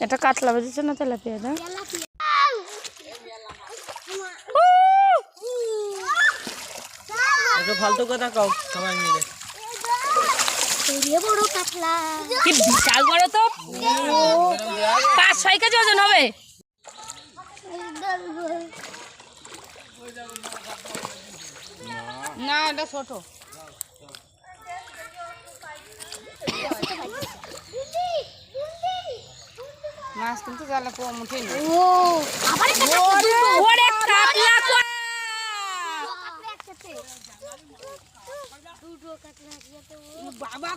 এটা কাতলা বেজেছে না তেলাপিয়া না? ফালতু কথা কও সবাই মিলে। বড় কাতলা কি বিশাল বড় তো, 5-6 কেজি ওজন হবে। না এটা ছোট মাছ, কিন্তু জালে কম উঠেনি। বাবা